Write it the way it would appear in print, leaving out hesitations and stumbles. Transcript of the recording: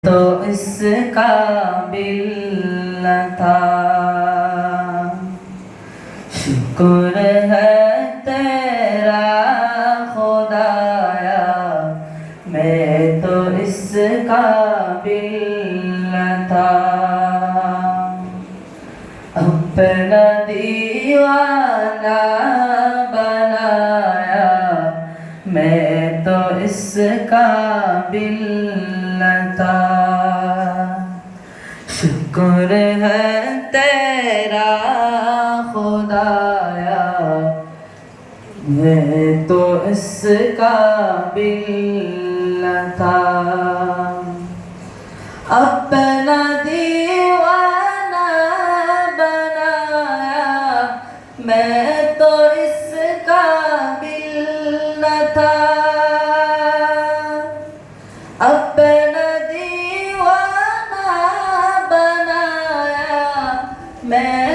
तो इस काबिल न था। शुक्र है तेरा खुदाया, मैं तो इस काबिल न था। अपना दीवाना बनाया, मैं तो इस काबिल न था। शुक्र है तेरा खुदाया, मैं तो इस काबिल न था। अपना दीवाना बनाया, मैं तो इस काबिल न था। अपना दीवाना बनाया, मैं